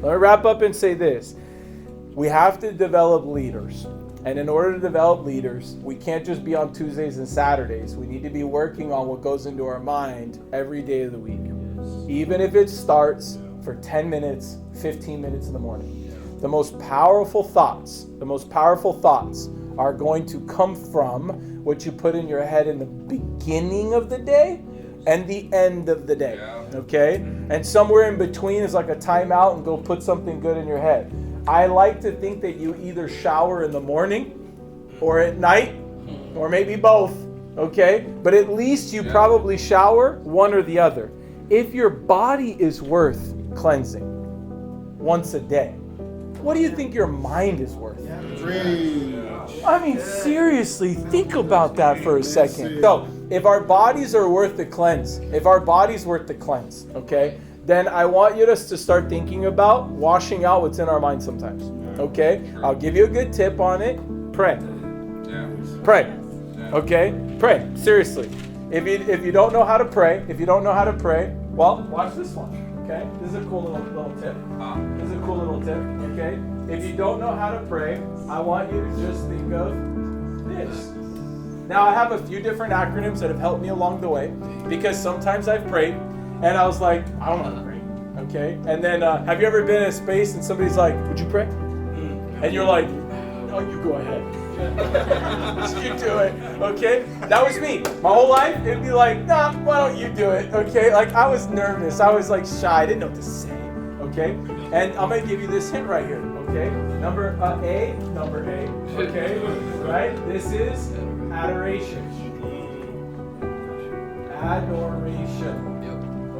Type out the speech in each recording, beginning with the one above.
Let me wrap up and say this. We have to develop leaders. And in order to develop leaders, we can't just be on Tuesdays and Saturdays. We need to be working on what goes into our mind every day of the week. Even if it starts for 10 minutes, 15 minutes in the morning. The most powerful thoughts are going to come from what you put in your head in the beginning of the day and the end of the day. Okay? And somewhere in between is like a timeout and go put something good in your head. I like to think that you either shower in the morning or at night or maybe both. Okay? But at least you probably shower one or the other. If your body is worth cleansing once a day, what do you think your mind is worth? I mean, seriously, think about that for a second. So, if our bodies are worth the cleanse, okay, then I want you to start thinking about washing out what's in our mind sometimes. Okay? I'll give you a good tip on it. Pray. Pray. Okay? Pray. Seriously. If you don't know how to pray, well, watch this one. Okay? This is a cool little tip. Okay? If you don't know how to pray, I want you to just think of this. Now, I have a few different acronyms that have helped me along the way because sometimes I've prayed and I was like, I don't know how to pray. Okay? And then, have you ever been in a space and somebody's like, would you pray? And you're like, no, you go ahead. You do it. Okay? That was me. My whole life, it'd be like, nah, why don't you do it? Okay? Like, I was nervous. I was like shy. I didn't know what to say. Okay? And I'm going to give you this hint right here. Okay? Number A. Okay? Right? This is adoration.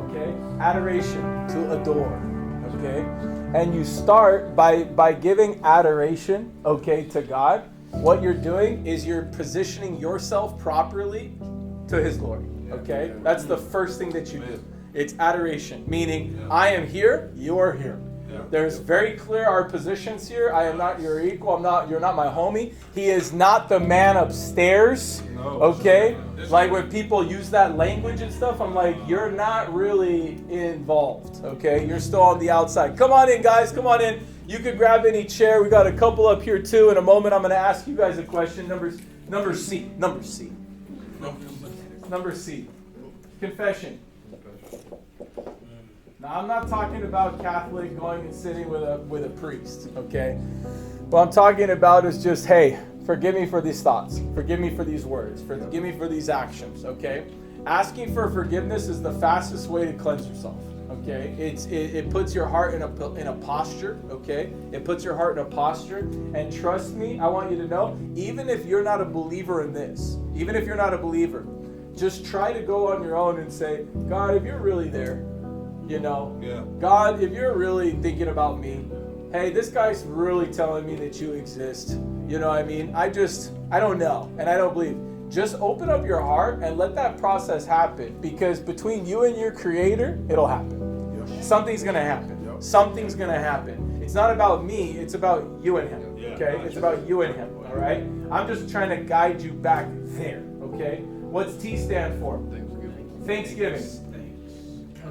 Okay? Adoration. To adore. Okay? And you start by giving adoration, okay, to God. What you're doing is you're positioning yourself properly to His glory. Okay? That's the first thing that you do. It's adoration, meaning I am here, you are here. There's very clear our positions here. I am not your equal. You're not my homie. He is not the man upstairs. Okay? Like when people use that language and stuff, I'm like, you're not really involved. Okay? You're still on the outside. Come on in, guys. Come on in. You could grab any chair. We got a couple up here too. In a moment, I'm going to ask you guys a question. Number C. Confession. Now, I'm not talking about Catholic going and sitting with a priest, okay? What I'm talking about is just, hey, forgive me for these thoughts. Forgive me for these words. Forgive me for these actions, okay? Asking for forgiveness is the fastest way to cleanse yourself, okay? It puts your heart in a posture, okay? It puts your heart in a posture. And trust me, I want you to know, even if you're not a believer in this, just try to go on your own and say, God, if you're really there, God, if you're really thinking about me, hey, this guy's really telling me that you exist. You know what I mean? I don't know, and I don't believe. Just open up your heart and let that process happen, because between you and your Creator, it'll happen. Something's going to happen. Something's going to happen. It's not about me, it's about you and Him, okay? It's about you and Him, all right? I'm just trying to guide you back there, okay? What's T stand for? Thanksgiving.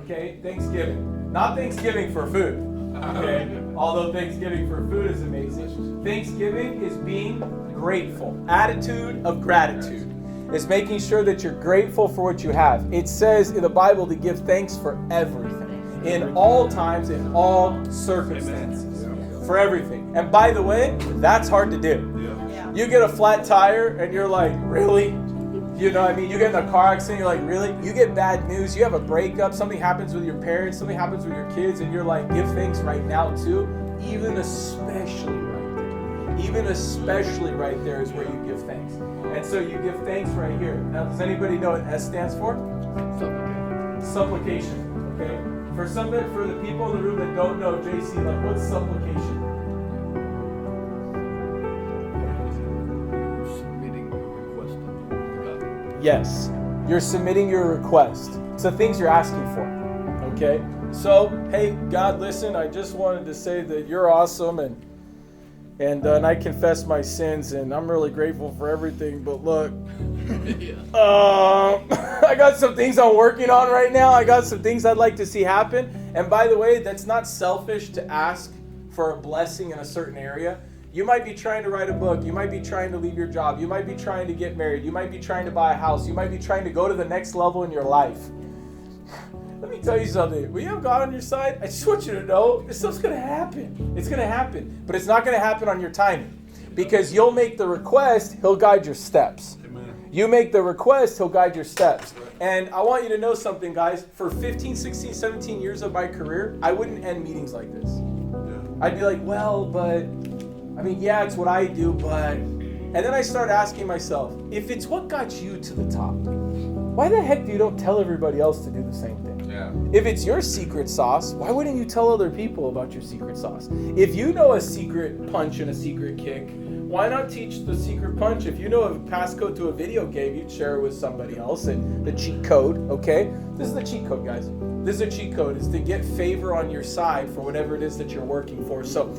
Okay, Thanksgiving. Not Thanksgiving for food. Okay, although Thanksgiving for food is amazing. Thanksgiving is being grateful. Attitude of gratitude is making sure that you're grateful for what you have. It says in the Bible to give thanks for everything, in all times, in all circumstances, for everything. And by the way, that's hard to do. You get a flat tire and you're like, really? You know what I mean? You get in a car accident, you're like, really? You get bad news, you have a breakup, something happens with your parents, something happens with your kids, and you're like, give thanks right now too. Even especially right there is where you give thanks. And so you give thanks right here. Now, does anybody know what S stands for? Supplication. Okay? For the people in the room that don't know, JC, like, what's supplication? Yes, you're submitting your request. It's the things you're asking for, okay? So, hey, God, listen, I just wanted to say that you're awesome, and I confess my sins, and I'm really grateful for everything, but look, I got some things I'm working on right now. I got some things I'd like to see happen, And by the way, that's not selfish to ask for a blessing in a certain area. You might be trying to write a book. You might be trying to leave your job. You might be trying to get married. You might be trying to buy a house. You might be trying to go to the next level in your life. Let me tell you something. When you have God on your side, I just want you to know this stuff's going to happen. It's going to happen. But it's not going to happen on your timing. Because you'll make the request, He'll guide your steps. Amen. You make the request, He'll guide your steps. And I want you to know something, guys. For 15, 16, 17 years of my career, I wouldn't end meetings like this. I'd be like, well, but... I mean, yeah, it's what I do, but... And then I start asking myself, if it's what got you to the top, why the heck do you don't tell everybody else to do the same thing? Yeah. If it's your secret sauce, why wouldn't you tell other people about your secret sauce? If you know a secret punch and a secret kick, why not teach the secret punch? If you know a passcode to a video game, you'd share it with somebody else. And the cheat code, okay? This is the cheat code, guys. This is a cheat code, is to get favor on your side for whatever it is that you're working for. So